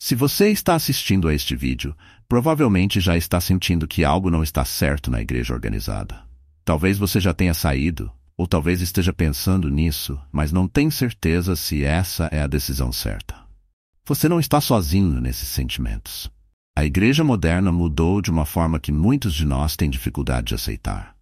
Se você está assistindo a este vídeo, provavelmente já está sentindo que algo não está certo na igreja organizada. Talvez você já tenha saído, ou talvez esteja pensando nisso, mas não tem certeza se essa é a decisão certa. Você não está sozinho nesses sentimentos. A igreja moderna mudou de uma forma que muitos de nós têm dificuldade de aceitar.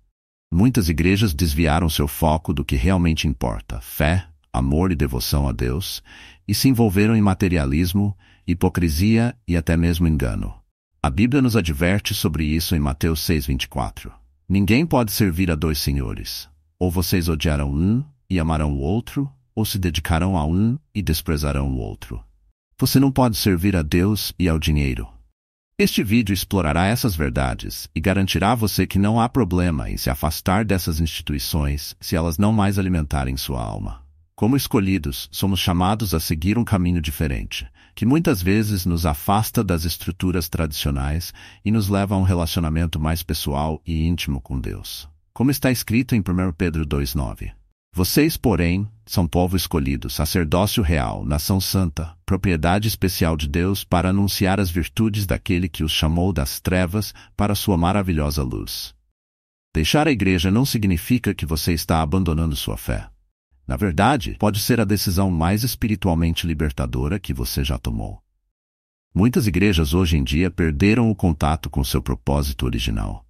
Muitas igrejas desviaram seu foco do que realmente importa, fé, amor e devoção a Deus, e se envolveram em materialismo, hipocrisia e até mesmo engano. A Bíblia nos adverte sobre isso em Mateus 6:24. Ninguém pode servir a dois senhores. Ou vocês odiarão um e amarão o outro, ou se dedicarão a um e desprezarão o outro. Você não pode servir a Deus e ao dinheiro. Este vídeo explorará essas verdades e garantirá a você que não há problema em se afastar dessas instituições se elas não mais alimentarem sua alma. Como escolhidos, somos chamados a seguir um caminho diferente, que muitas vezes nos afasta das estruturas tradicionais e nos leva a um relacionamento mais pessoal e íntimo com Deus. Como está escrito em 1 Pedro 2:9. Vocês, porém, são povo escolhido, sacerdócio real, nação santa, propriedade especial de Deus para anunciar as virtudes daquele que os chamou das trevas para sua maravilhosa luz. Deixar a igreja não significa que você está abandonando sua fé. Na verdade, pode ser a decisão mais espiritualmente libertadora que você já tomou. Muitas igrejas hoje em dia perderam o contato com seu propósito original.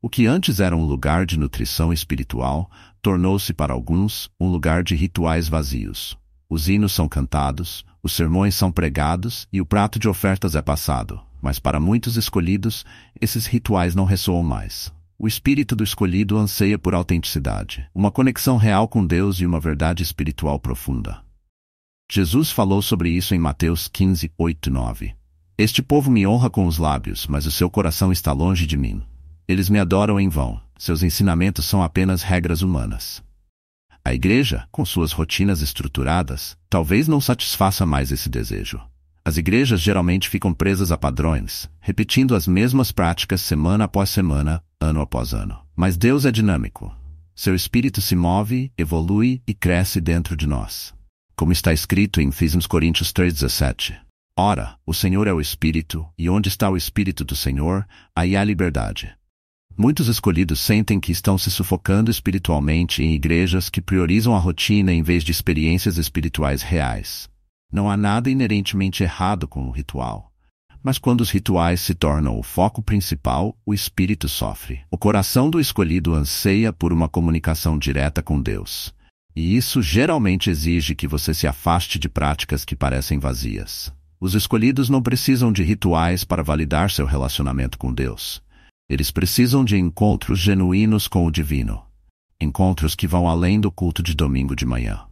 O que antes era um lugar de nutrição espiritual, tornou-se para alguns um lugar de rituais vazios. Os hinos são cantados, os sermões são pregados e o prato de ofertas é passado, mas para muitos escolhidos, esses rituais não ressoam mais. O espírito do escolhido anseia por autenticidade, uma conexão real com Deus e uma verdade espiritual profunda. Jesus falou sobre isso em Mateus 15:8-9. Este povo me honra com os lábios, mas o seu coração está longe de mim. Eles me adoram em vão, seus ensinamentos são apenas regras humanas. A igreja, com suas rotinas estruturadas, talvez não satisfaça mais esse desejo. As igrejas geralmente ficam presas a padrões, repetindo as mesmas práticas semana após semana, ano após ano. Mas Deus é dinâmico. Seu espírito se move, evolui e cresce dentro de nós. Como está escrito em Coríntios 3:17. Ora, o Senhor é o Espírito, e onde está o Espírito do Senhor, aí há liberdade. Muitos escolhidos sentem que estão se sufocando espiritualmente em igrejas que priorizam a rotina em vez de experiências espirituais reais. Não há nada inerentemente errado com o ritual. Mas quando os rituais se tornam o foco principal, o espírito sofre. O coração do escolhido anseia por uma comunicação direta com Deus. E isso geralmente exige que você se afaste de práticas que parecem vazias. Os escolhidos não precisam de rituais para validar seu relacionamento com Deus. Eles precisam de encontros genuínos com o divino. Encontros que vão além do culto de domingo de manhã.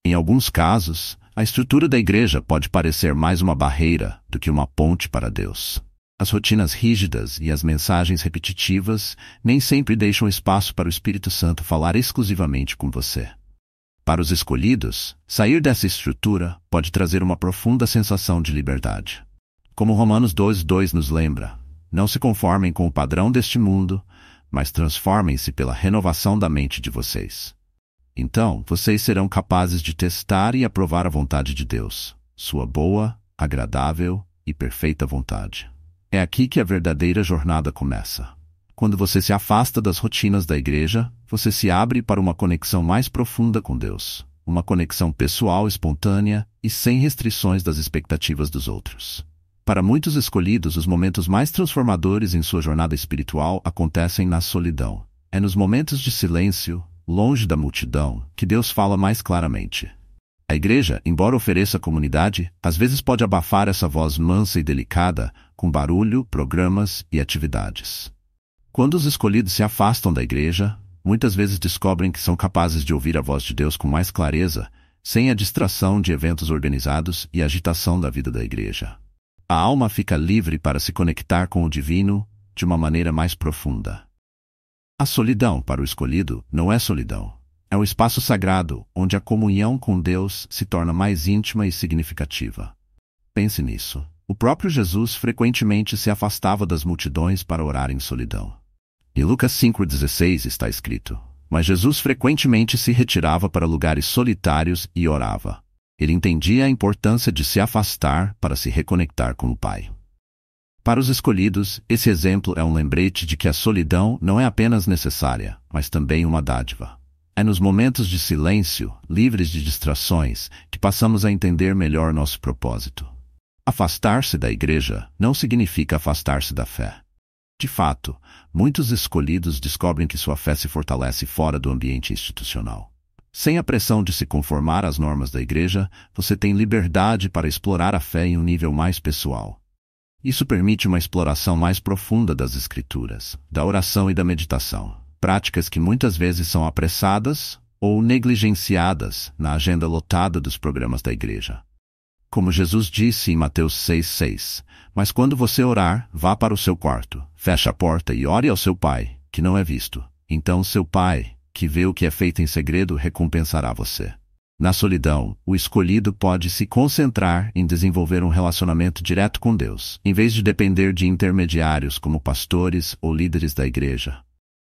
Em alguns casos, a estrutura da igreja pode parecer mais uma barreira do que uma ponte para Deus. As rotinas rígidas e as mensagens repetitivas nem sempre deixam espaço para o Espírito Santo falar exclusivamente com você. Para os escolhidos, sair dessa estrutura pode trazer uma profunda sensação de liberdade. Como Romanos 2:2 nos lembra, não se conformem com o padrão deste mundo, mas transformem-se pela renovação da mente de vocês. Então, vocês serão capazes de testar e aprovar a vontade de Deus, sua boa, agradável e perfeita vontade. É aqui que a verdadeira jornada começa. Quando você se afasta das rotinas da igreja, você se abre para uma conexão mais profunda com Deus, uma conexão pessoal espontânea e sem restrições das expectativas dos outros. Para muitos escolhidos, os momentos mais transformadores em sua jornada espiritual acontecem na solidão. É nos momentos de silêncio, longe da multidão, que Deus fala mais claramente. A igreja, embora ofereça comunidade, às vezes pode abafar essa voz mansa e delicada com barulho, programas e atividades. Quando os escolhidos se afastam da igreja, muitas vezes descobrem que são capazes de ouvir a voz de Deus com mais clareza, sem a distração de eventos organizados e agitação da vida da igreja. A alma fica livre para se conectar com o divino de uma maneira mais profunda. A solidão para o escolhido não é solidão. É um espaço sagrado onde a comunhão com Deus se torna mais íntima e significativa. Pense nisso. O próprio Jesus frequentemente se afastava das multidões para orar em solidão. Em Lucas 5:16 está escrito: Mas Jesus frequentemente se retirava para lugares solitários e orava. Ele entendia a importância de se afastar para se reconectar com o Pai. Para os escolhidos, esse exemplo é um lembrete de que a solidão não é apenas necessária, mas também uma dádiva. É nos momentos de silêncio, livres de distrações, que passamos a entender melhor nosso propósito. Afastar-se da igreja não significa afastar-se da fé. De fato, muitos escolhidos descobrem que sua fé se fortalece fora do ambiente institucional. Sem a pressão de se conformar às normas da igreja, você tem liberdade para explorar a fé em um nível mais pessoal. Isso permite uma exploração mais profunda das Escrituras, da oração e da meditação, práticas que muitas vezes são apressadas ou negligenciadas na agenda lotada dos programas da igreja. Como Jesus disse em Mateus 6,6, mas quando você orar, vá para o seu quarto, feche a porta e ore ao seu Pai, que não é visto. Então seu Pai, que vê o que é feito em segredo, recompensará você. Na solidão, o escolhido pode se concentrar em desenvolver um relacionamento direto com Deus, em vez de depender de intermediários como pastores ou líderes da igreja.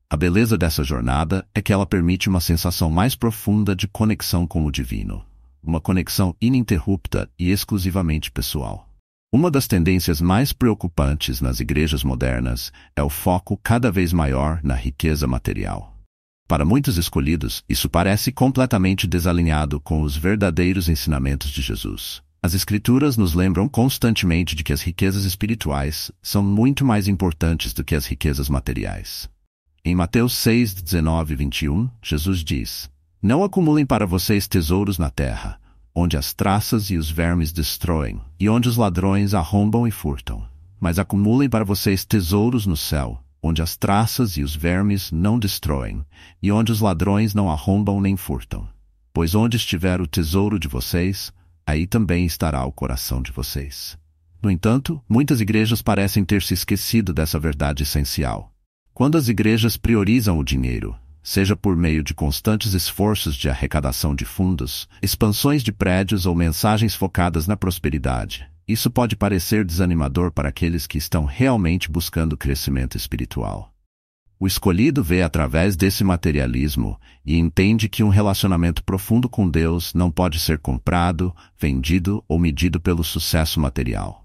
A beleza dessa jornada é que ela permite uma sensação mais profunda de conexão com o divino, uma conexão ininterrupta e exclusivamente pessoal. Uma das tendências mais preocupantes nas igrejas modernas é o foco cada vez maior na riqueza material. Para muitos escolhidos, isso parece completamente desalinhado com os verdadeiros ensinamentos de Jesus. As Escrituras nos lembram constantemente de que as riquezas espirituais são muito mais importantes do que as riquezas materiais. Em Mateus 6, 19 e 21, Jesus diz: Não acumulem para vocês tesouros na terra, onde as traças e os vermes destroem, e onde os ladrões arrombam e furtam. Mas acumulem para vocês tesouros no céu, onde as traças e os vermes não destroem, e onde os ladrões não arrombam nem furtam. Pois onde estiver o tesouro de vocês, aí também estará o coração de vocês. No entanto, muitas igrejas parecem ter se esquecido dessa verdade essencial. Quando as igrejas priorizam o dinheiro, seja por meio de constantes esforços de arrecadação de fundos, expansões de prédios ou mensagens focadas na prosperidade, isso pode parecer desanimador para aqueles que estão realmente buscando crescimento espiritual. O escolhido vê através desse materialismo e entende que um relacionamento profundo com Deus não pode ser comprado, vendido ou medido pelo sucesso material.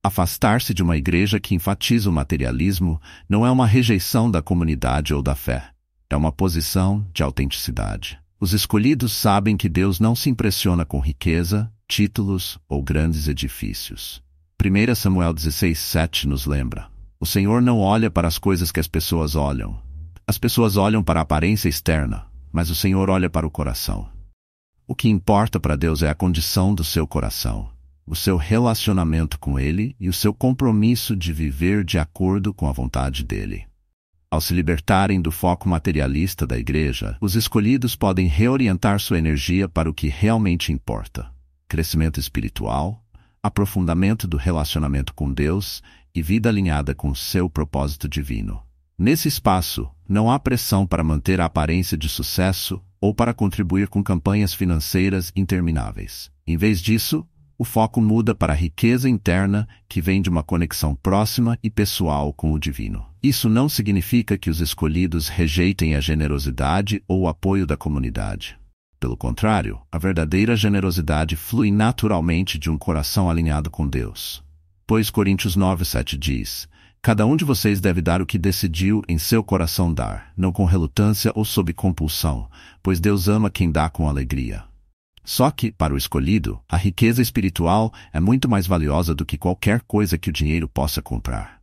Afastar-se de uma igreja que enfatiza o materialismo não é uma rejeição da comunidade ou da fé. É uma posição de autenticidade. Os escolhidos sabem que Deus não se impressiona com riqueza, títulos ou grandes edifícios. 1 Samuel 16:7 nos lembra: o Senhor não olha para as coisas que as pessoas olham. As pessoas olham para a aparência externa, mas o Senhor olha para o coração. O que importa para Deus é a condição do seu coração, o seu relacionamento com Ele e o seu compromisso de viver de acordo com a vontade dEle. Ao se libertarem do foco materialista da igreja, os escolhidos podem reorientar sua energia para o que realmente importa: crescimento espiritual, aprofundamento do relacionamento com Deus e vida alinhada com seu propósito divino. Nesse espaço, não há pressão para manter a aparência de sucesso ou para contribuir com campanhas financeiras intermináveis. Em vez disso, o foco muda para a riqueza interna que vem de uma conexão próxima e pessoal com o divino. Isso não significa que os escolhidos rejeitem a generosidade ou o apoio da comunidade. Pelo contrário, a verdadeira generosidade flui naturalmente de um coração alinhado com Deus. Pois Coríntios 9:7 diz: Cada um de vocês deve dar o que decidiu em seu coração dar, não com relutância ou sob compulsão, pois Deus ama quem dá com alegria. Só que, para o escolhido, a riqueza espiritual é muito mais valiosa do que qualquer coisa que o dinheiro possa comprar.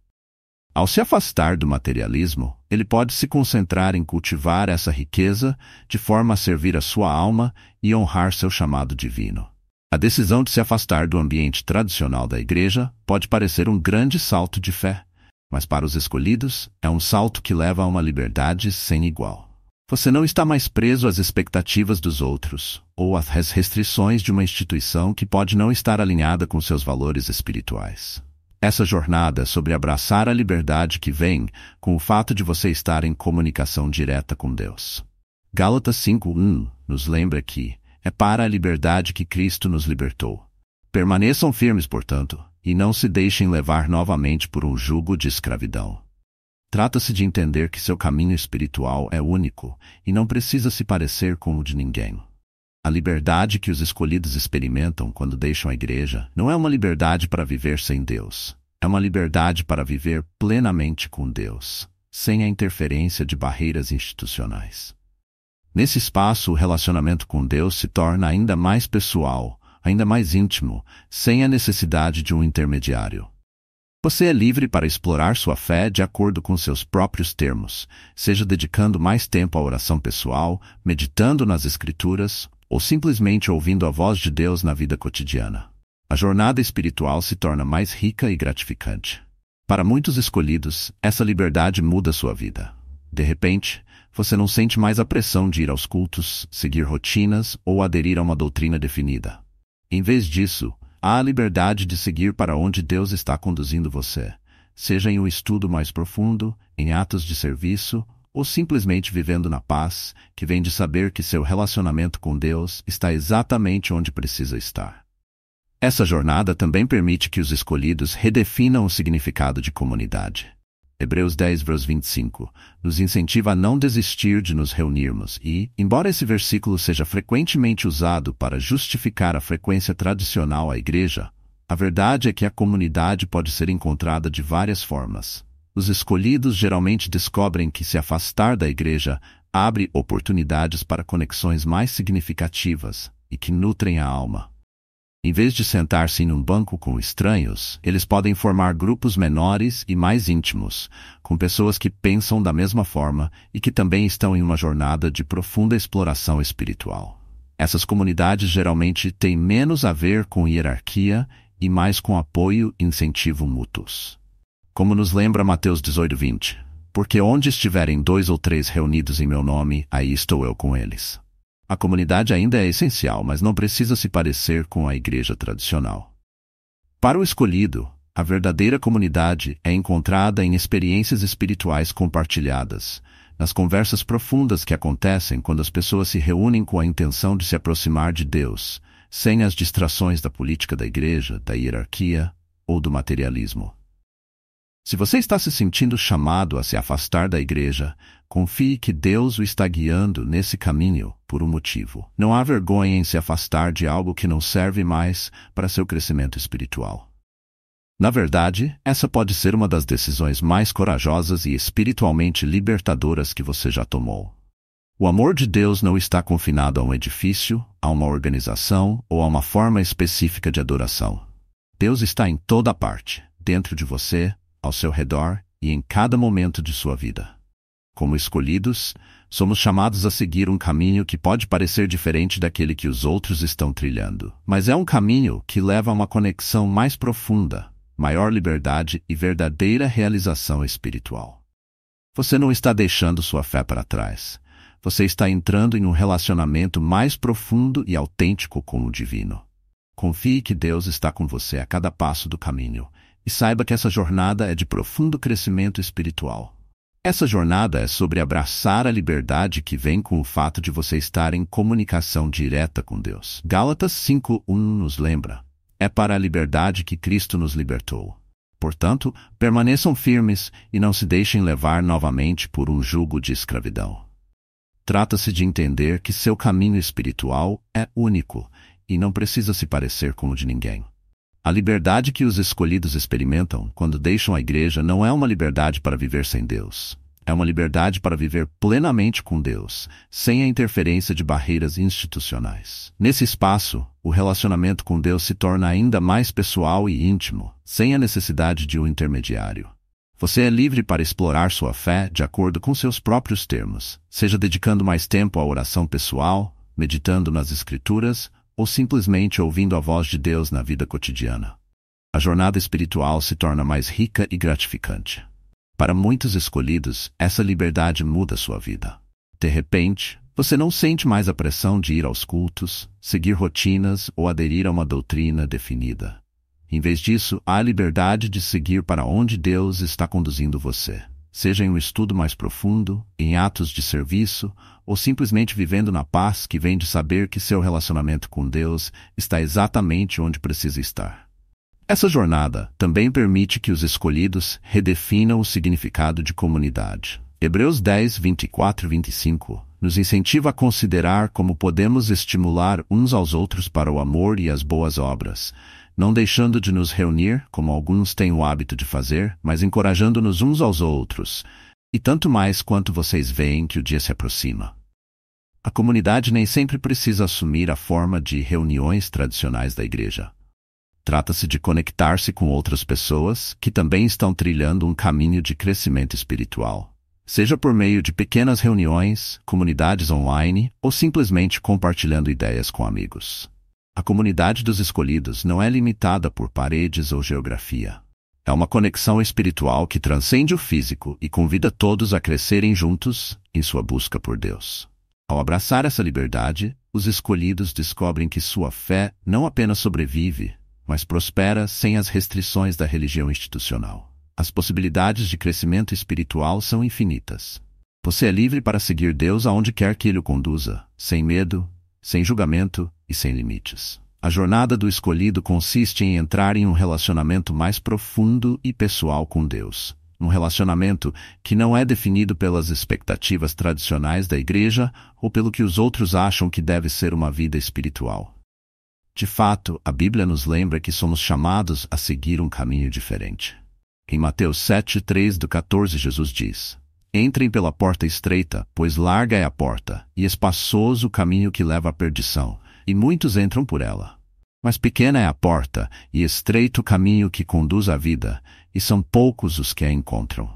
Ao se afastar do materialismo, ele pode se concentrar em cultivar essa riqueza de forma a servir a sua alma e honrar seu chamado divino. A decisão de se afastar do ambiente tradicional da igreja pode parecer um grande salto de fé, mas para os escolhidos é um salto que leva a uma liberdade sem igual. Você não está mais preso às expectativas dos outros, ou às restrições de uma instituição que pode não estar alinhada com seus valores espirituais. Essa jornada é sobre abraçar a liberdade que vem com o fato de você estar em comunicação direta com Deus. Gálatas 5:1 nos lembra que é para a liberdade que Cristo nos libertou. Permaneçam firmes, portanto, e não se deixem levar novamente por um jugo de escravidão. Trata-se de entender que seu caminho espiritual é único e não precisa se parecer com o de ninguém. A liberdade que os escolhidos experimentam quando deixam a igreja não é uma liberdade para viver sem Deus. É uma liberdade para viver plenamente com Deus, sem a interferência de barreiras institucionais. Nesse espaço, o relacionamento com Deus se torna ainda mais pessoal, ainda mais íntimo, sem a necessidade de um intermediário. Você é livre para explorar sua fé de acordo com seus próprios termos, seja dedicando mais tempo à oração pessoal, meditando nas Escrituras, ou simplesmente ouvindo a voz de Deus na vida cotidiana. A jornada espiritual se torna mais rica e gratificante. Para muitos escolhidos, essa liberdade muda sua vida. De repente, você não sente mais a pressão de ir aos cultos, seguir rotinas ou aderir a uma doutrina definida. Em vez disso, há a liberdade de seguir para onde Deus está conduzindo você, seja em um estudo mais profundo, em atos de serviço, ou simplesmente vivendo na paz, que vem de saber que seu relacionamento com Deus está exatamente onde precisa estar. Essa jornada também permite que os escolhidos redefinam o significado de comunidade. Hebreus 10, verso 25, nos incentiva a não desistir de nos reunirmos e, embora esse versículo seja frequentemente usado para justificar a frequência tradicional à igreja, a verdade é que a comunidade pode ser encontrada de várias formas. Os escolhidos geralmente descobrem que se afastar da igreja abre oportunidades para conexões mais significativas e que nutrem a alma. Em vez de sentar-se em um banco com estranhos, eles podem formar grupos menores e mais íntimos, com pessoas que pensam da mesma forma e que também estão em uma jornada de profunda exploração espiritual. Essas comunidades geralmente têm menos a ver com hierarquia e mais com apoio e incentivo mútuos. Como nos lembra Mateus 18:20, porque onde estiverem 2 ou 3 reunidos em meu nome, aí estou eu com eles. A comunidade ainda é essencial, mas não precisa se parecer com a igreja tradicional. Para o escolhido, a verdadeira comunidade é encontrada em experiências espirituais compartilhadas, nas conversas profundas que acontecem quando as pessoas se reúnem com a intenção de se aproximar de Deus, sem as distrações da política da igreja, da hierarquia ou do materialismo. Se você está se sentindo chamado a se afastar da igreja, confie que Deus o está guiando nesse caminho por um motivo. Não há vergonha em se afastar de algo que não serve mais para seu crescimento espiritual. Na verdade, essa pode ser uma das decisões mais corajosas e espiritualmente libertadoras que você já tomou. O amor de Deus não está confinado a um edifício, a uma organização ou a uma forma específica de adoração. Deus está em toda parte, dentro de você, ao seu redor e em cada momento de sua vida. Como escolhidos, somos chamados a seguir um caminho que pode parecer diferente daquele que os outros estão trilhando, mas é um caminho que leva a uma conexão mais profunda, maior liberdade e verdadeira realização espiritual. Você não está deixando sua fé para trás. Você está entrando em um relacionamento mais profundo e autêntico com o divino. Confie que Deus está com você a cada passo do caminho, e saiba que essa jornada é de profundo crescimento espiritual. Essa jornada é sobre abraçar a liberdade que vem com o fato de você estar em comunicação direta com Deus. Gálatas 5:1 nos lembra: é para a liberdade que Cristo nos libertou. Portanto, permaneçam firmes e não se deixem levar novamente por um jugo de escravidão. Trata-se de entender que seu caminho espiritual é único e não precisa se parecer com o de ninguém. A liberdade que os escolhidos experimentam quando deixam a igreja não é uma liberdade para viver sem Deus. É uma liberdade para viver plenamente com Deus, sem a interferência de barreiras institucionais. Nesse espaço, o relacionamento com Deus se torna ainda mais pessoal e íntimo, sem a necessidade de um intermediário. Você é livre para explorar sua fé de acordo com seus próprios termos, seja dedicando mais tempo à oração pessoal, meditando nas Escrituras, ou simplesmente ouvindo a voz de Deus na vida cotidiana. A jornada espiritual se torna mais rica e gratificante. Para muitos escolhidos, essa liberdade muda sua vida. De repente, você não sente mais a pressão de ir aos cultos, seguir rotinas ou aderir a uma doutrina definida. Em vez disso, há a liberdade de seguir para onde Deus está conduzindo você, seja em um estudo mais profundo, em atos de serviço, ou simplesmente vivendo na paz que vem de saber que seu relacionamento com Deus está exatamente onde precisa estar. Essa jornada também permite que os escolhidos redefinam o significado de comunidade. Hebreus 10, 24 e 25 nos incentiva a considerar como podemos estimular uns aos outros para o amor e as boas obras, não deixando de nos reunir, como alguns têm o hábito de fazer, mas encorajando-nos uns aos outros, e tanto mais quanto vocês veem que o dia se aproxima. A comunidade nem sempre precisa assumir a forma de reuniões tradicionais da igreja. Trata-se de conectar-se com outras pessoas que também estão trilhando um caminho de crescimento espiritual. Seja por meio de pequenas reuniões, comunidades online ou simplesmente compartilhando ideias com amigos. A comunidade dos escolhidos não é limitada por paredes ou geografia. É uma conexão espiritual que transcende o físico e convida todos a crescerem juntos em sua busca por Deus. Ao abraçar essa liberdade, os escolhidos descobrem que sua fé não apenas sobrevive, mas prospera sem as restrições da religião institucional. As possibilidades de crescimento espiritual são infinitas. Você é livre para seguir Deus aonde quer que Ele o conduza, sem medo, sem julgamento e sem limites. A jornada do escolhido consiste em entrar em um relacionamento mais profundo e pessoal com Deus. Um relacionamento que não é definido pelas expectativas tradicionais da igreja ou pelo que os outros acham que deve ser uma vida espiritual. De fato, a Bíblia nos lembra que somos chamados a seguir um caminho diferente. Em Mateus 7:3-14, Jesus diz: Entrem pela porta estreita, pois larga é a porta, e espaçoso o caminho que leva à perdição, e muitos entram por ela. Mas pequena é a porta, e estreito o caminho que conduz à vida, e são poucos os que a encontram.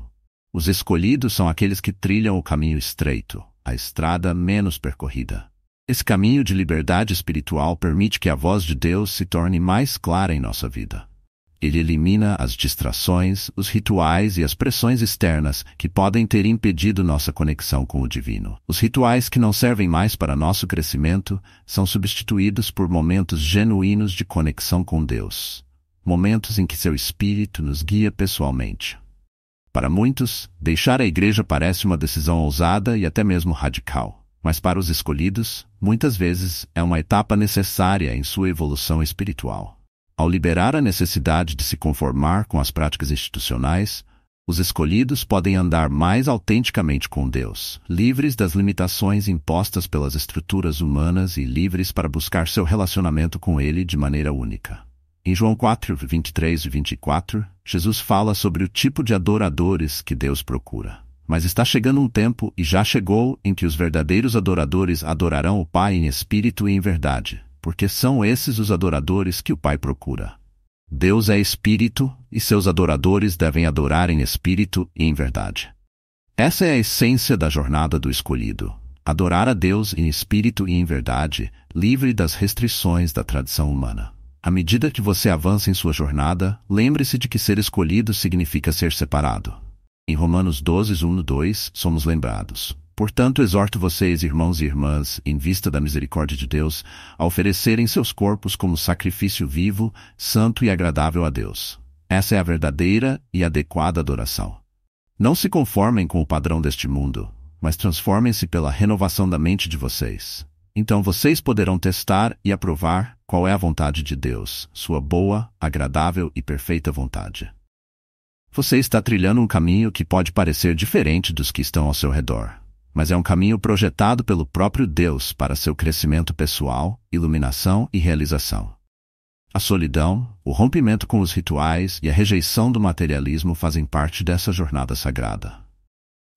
Os escolhidos são aqueles que trilham o caminho estreito, a estrada menos percorrida. Esse caminho de liberdade espiritual permite que a voz de Deus se torne mais clara em nossa vida. Ele elimina as distrações, os rituais e as pressões externas que podem ter impedido nossa conexão com o divino. Os rituais que não servem mais para nosso crescimento são substituídos por momentos genuínos de conexão com Deus. Momentos em que seu Espírito nos guia pessoalmente. Para muitos, deixar a igreja parece uma decisão ousada e até mesmo radical. Mas para os escolhidos, muitas vezes é uma etapa necessária em sua evolução espiritual. Ao liberar a necessidade de se conformar com as práticas institucionais, os escolhidos podem andar mais autenticamente com Deus, livres das limitações impostas pelas estruturas humanas e livres para buscar seu relacionamento com Ele de maneira única. Em João 4:23 e 24, Jesus fala sobre o tipo de adoradores que Deus procura. Mas está chegando um tempo, e já chegou, em que os verdadeiros adoradores adorarão o Pai em espírito e em verdade, porque são esses os adoradores que o Pai procura. Deus é espírito, e seus adoradores devem adorar em espírito e em verdade. Essa é a essência da jornada do escolhido: adorar a Deus em espírito e em verdade, livre das restrições da tradição humana. À medida que você avança em sua jornada, lembre-se de que ser escolhido significa ser separado. Em Romanos 12:1-2, somos lembrados: Portanto, exorto vocês, irmãos e irmãs, em vista da misericórdia de Deus, a oferecerem seus corpos como sacrifício vivo, santo e agradável a Deus. Essa é a verdadeira e adequada adoração. Não se conformem com o padrão deste mundo, mas transformem-se pela renovação da mente de vocês. Então vocês poderão testar e aprovar qual é a vontade de Deus, sua boa, agradável e perfeita vontade. Você está trilhando um caminho que pode parecer diferente dos que estão ao seu redor, mas é um caminho projetado pelo próprio Deus para seu crescimento pessoal, iluminação e realização. A solidão, o rompimento com os rituais e a rejeição do materialismo fazem parte dessa jornada sagrada.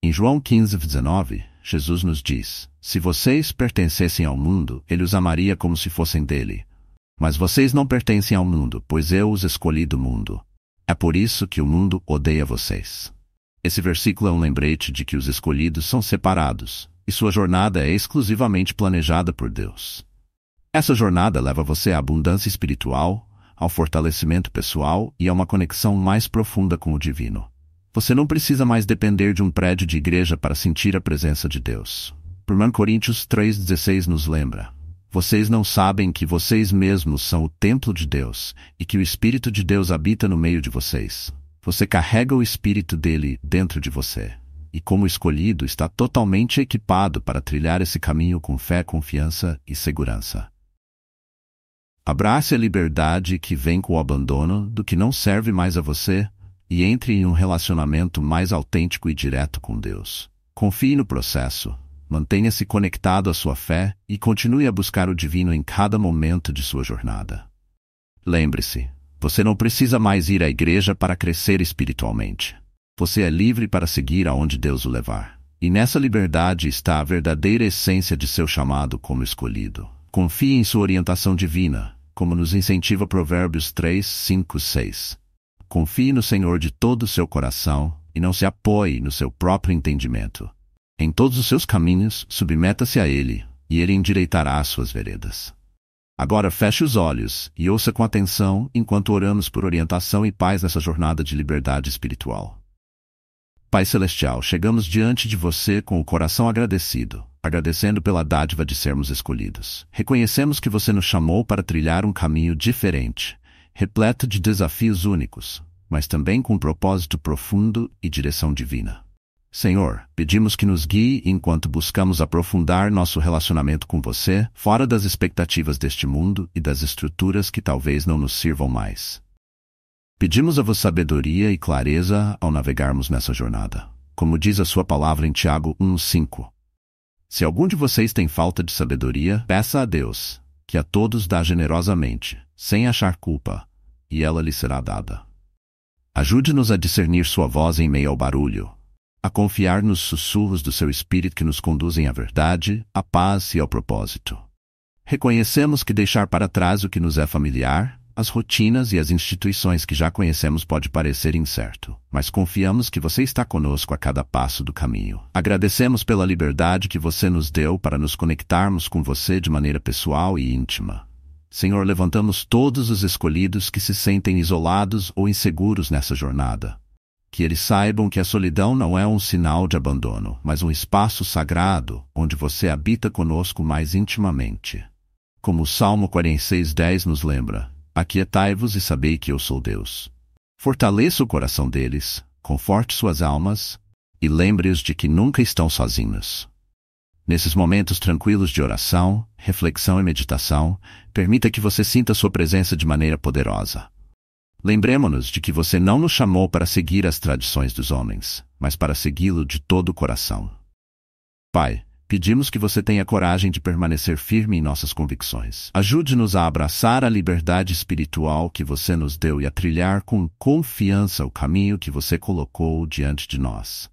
Em João 15:19, Jesus nos diz: Se vocês pertencessem ao mundo, ele os amaria como se fossem dele. Mas vocês não pertencem ao mundo, pois eu os escolhi do mundo. É por isso que o mundo odeia vocês. Esse versículo é um lembrete de que os escolhidos são separados, e sua jornada é exclusivamente planejada por Deus. Essa jornada leva você à abundância espiritual, ao fortalecimento pessoal e a uma conexão mais profunda com o divino. Você não precisa mais depender de um prédio de igreja para sentir a presença de Deus. 1 Coríntios 3:16 nos lembra: Vocês não sabem que vocês mesmos são o templo de Deus e que o Espírito de Deus habita no meio de vocês. Você carrega o Espírito dele dentro de você, e como escolhido está totalmente equipado para trilhar esse caminho com fé, confiança e segurança. Abrace a liberdade que vem com o abandono do que não serve mais a você e entre em um relacionamento mais autêntico e direto com Deus. Confie no processo, mantenha-se conectado à sua fé e continue a buscar o divino em cada momento de sua jornada. Lembre-se, você não precisa mais ir à igreja para crescer espiritualmente. Você é livre para seguir aonde Deus o levar. E nessa liberdade está a verdadeira essência de seu chamado como escolhido. Confie em sua orientação divina, como nos incentiva Provérbios 3, 5, 6. Confie no Senhor de todo o seu coração e não se apoie no seu próprio entendimento. Em todos os seus caminhos, submeta-se a Ele, e Ele endireitará as suas veredas. Agora feche os olhos e ouça com atenção enquanto oramos por orientação e paz nessa jornada de liberdade espiritual. Pai Celestial, chegamos diante de você com o coração agradecido, agradecendo pela dádiva de sermos escolhidos. Reconhecemos que você nos chamou para trilhar um caminho diferente, repleto de desafios únicos, mas também com um propósito profundo e direção divina. Senhor, pedimos que nos guie enquanto buscamos aprofundar nosso relacionamento com você, fora das expectativas deste mundo e das estruturas que talvez não nos sirvam mais. Pedimos a vós sabedoria e clareza ao navegarmos nessa jornada, como diz a sua palavra em Tiago 1:5. Se algum de vocês tem falta de sabedoria, peça a Deus, que a todos dá generosamente, sem achar culpa, e ela lhe será dada. Ajude-nos a discernir sua voz em meio ao barulho, a confiar nos sussurros do seu Espírito que nos conduzem à verdade, à paz e ao propósito. Reconhecemos que deixar para trás o que nos é familiar, as rotinas e as instituições que já conhecemos pode parecer incerto, mas confiamos que você está conosco a cada passo do caminho. Agradecemos pela liberdade que você nos deu para nos conectarmos com você de maneira pessoal e íntima. Senhor, levantamos todos os escolhidos que se sentem isolados ou inseguros nessa jornada. Que eles saibam que a solidão não é um sinal de abandono, mas um espaço sagrado onde você habita conosco mais intimamente. Como o Salmo 46:10 nos lembra, aquietai-vos e sabei que eu sou Deus. Fortaleça o coração deles, conforte suas almas e lembre-os de que nunca estão sozinhos. Nesses momentos tranquilos de oração, reflexão e meditação, permita que você sinta sua presença de maneira poderosa. Lembremo-nos de que você não nos chamou para seguir as tradições dos homens, mas para segui-lo de todo o coração. Pai, pedimos que você tenha coragem de permanecer firme em nossas convicções. Ajude-nos a abraçar a liberdade espiritual que você nos deu e a trilhar com confiança o caminho que você colocou diante de nós.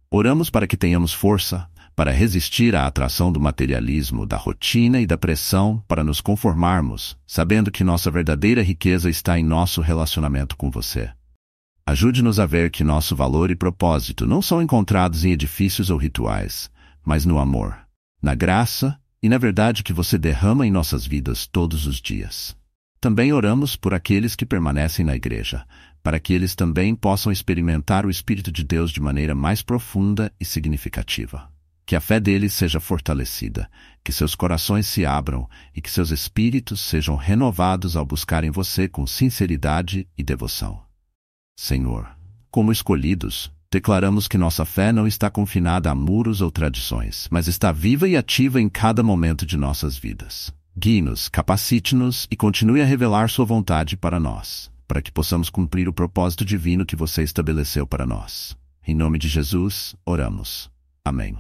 Oramos para que tenhamos força para resistir à atração do materialismo, da rotina e da pressão para nos conformarmos, sabendo que nossa verdadeira riqueza está em nosso relacionamento com você. Ajude-nos a ver que nosso valor e propósito não são encontrados em edifícios ou rituais, mas no amor, na graça e na verdade que você derrama em nossas vidas todos os dias. Também oramos por aqueles que permanecem na igreja, para que eles também possam experimentar o Espírito de Deus de maneira mais profunda e significativa. Que a fé deles seja fortalecida, que seus corações se abram e que seus espíritos sejam renovados ao buscarem você com sinceridade e devoção. Senhor, como escolhidos, declaramos que nossa fé não está confinada a muros ou tradições, mas está viva e ativa em cada momento de nossas vidas. Guie-nos, capacite-nos e continue a revelar sua vontade para nós, para que possamos cumprir o propósito divino que você estabeleceu para nós. Em nome de Jesus, oramos. Amém.